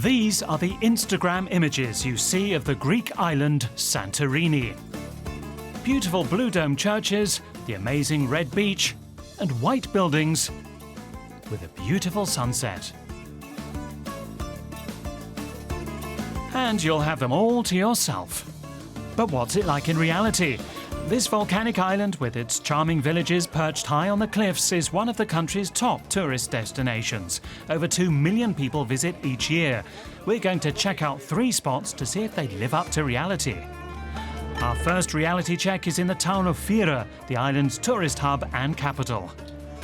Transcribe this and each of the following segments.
These are the Instagram images you see of the Greek island Santorini. Beautiful blue dome churches, the amazing red beach, and white buildings with a beautiful sunset. And you'll have them all to yourself. But what's it like in reality? This volcanic island with its charming villages perched high on the cliffs is one of the country's top tourist destinations. Over 2 million people visit each year. We're going to check out 3 spots to see if they live up to reality. Our first reality check is in the town of Fira, the island's tourist hub and capital.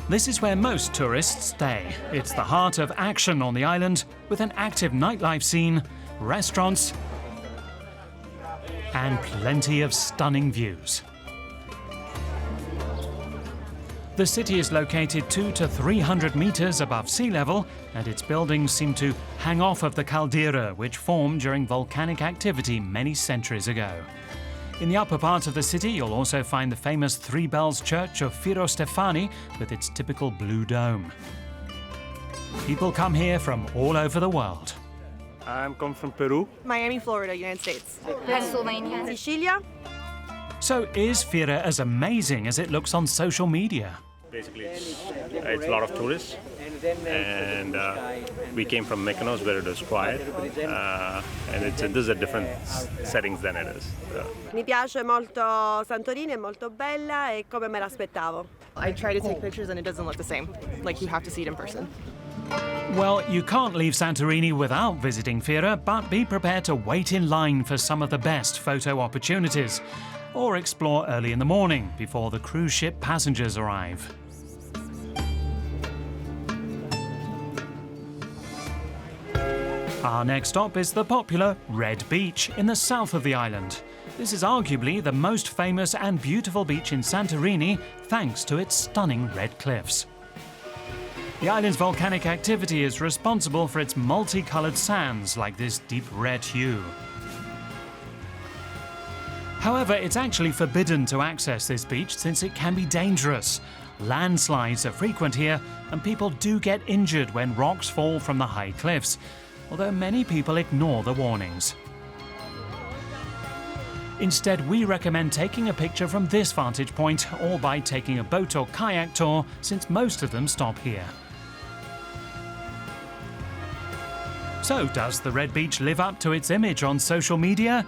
This is where most tourists stay. It's the heart of action on the island, with an active nightlife scene, restaurants, and plenty of stunning views. The city is located 200 to 300 meters above sea level, and its buildings seem to hang off of the caldera, which formed during volcanic activity many centuries ago. In the upper part of the city, you'll also find the famous Three Bells Church of Firo Stefani with its typical blue dome. People come here from all over the world. I'm come from Peru. Miami, Florida, United States. Pennsylvania. Sicilia. So is Fira as amazing as it looks on social media? Basically, it's a lot of tourists, and we came from Mykonos where it was quiet, and this is a different settings than it is. Mi piace molto Santorini, è molto bella e come me l'aspettavo. I try to take pictures and it doesn't look the same. Like you have to see it in person. Well, you can't leave Santorini without visiting Fira, but be prepared to wait in line for some of the best photo opportunities, or explore early in the morning before the cruise ship passengers arrive. Our next stop is the popular Red Beach in the south of the island. This is arguably the most famous and beautiful beach in Santorini, thanks to its stunning red cliffs. The island's volcanic activity is responsible for its multicolored sands, like this deep red hue. However, it's actually forbidden to access this beach since it can be dangerous. Landslides are frequent here, and people do get injured when rocks fall from the high cliffs, although many people ignore the warnings. Instead, we recommend taking a picture from this vantage point or by taking a boat or kayak tour, since most of them stop here. So, does the Red Beach live up to its image on social media?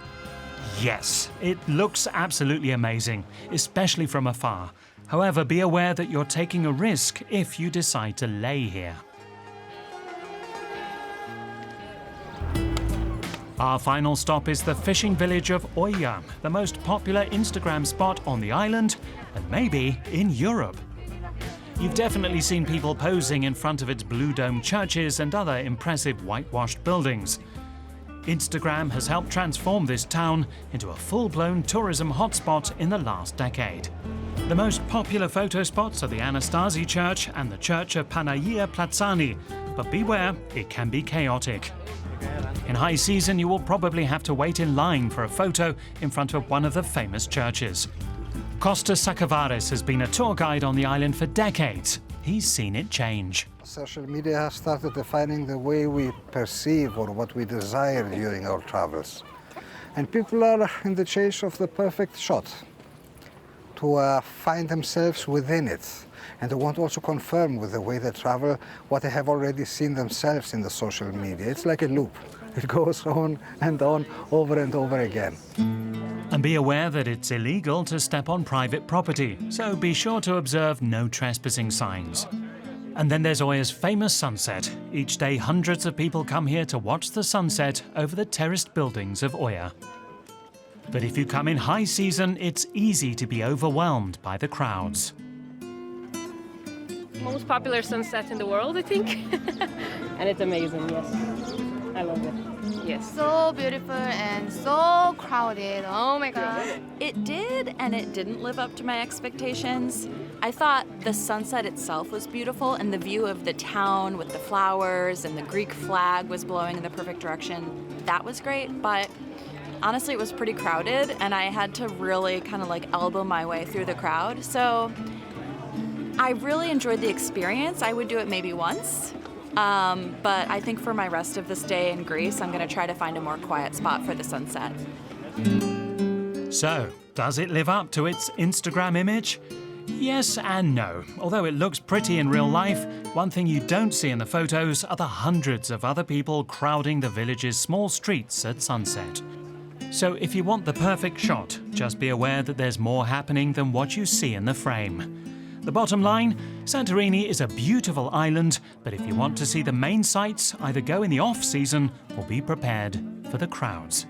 Yes, it looks absolutely amazing, especially from afar. However, be aware that you're taking a risk if you decide to lay here. Our final stop is the fishing village of Oia, the most popular Instagram spot on the island and maybe in Europe. You've definitely seen people posing in front of its blue dome churches and other impressive whitewashed buildings. Instagram has helped transform this town into a full-blown tourism hotspot in the last decade. The most popular photo spots are the Anastasi Church and the Church of Panagia Plazzani, but beware, it can be chaotic. In high season, you will probably have to wait in line for a photo in front of one of the famous churches. Costas Sakavaris has been a tour guide on the island for decades. He's seen it change. Social media has started defining the way we perceive or what we desire during our travels. And people are in the chase of the perfect shot, to find themselves within it. And they want to also confirm with the way they travel what they have already seen themselves in the social media. It's like a loop. It goes on, over and over again. And be aware that it's illegal to step on private property, so be sure to observe no trespassing signs. And then there's Oia's famous sunset. Each day, hundreds of people come here to watch the sunset over the terraced buildings of Oia. But if you come in high season, it's easy to be overwhelmed by the crowds. Most popular sunset in the world, I think. And it's amazing, yes. I love it. Yes. So beautiful and so crowded. Oh my God. It did, and it didn't live up to my expectations. I thought the sunset itself was beautiful, and the view of the town with the flowers and the Greek flag was blowing in the perfect direction. That was great, but honestly, it was pretty crowded, and I had to really kind of like elbow my way through the crowd. So I really enjoyed the experience. I would do it maybe once. But I think for my rest of this day in Greece, I'm going to try to find a more quiet spot for the sunset. So, does it live up to its Instagram image? Yes and no. Although it looks pretty in real life, one thing you don't see in the photos are the hundreds of other people crowding the village's small streets at sunset. So if you want the perfect shot, just be aware that there's more happening than what you see in the frame. The bottom line, Santorini is a beautiful island, but if you want to see the main sights, either go in the off-season or be prepared for the crowds.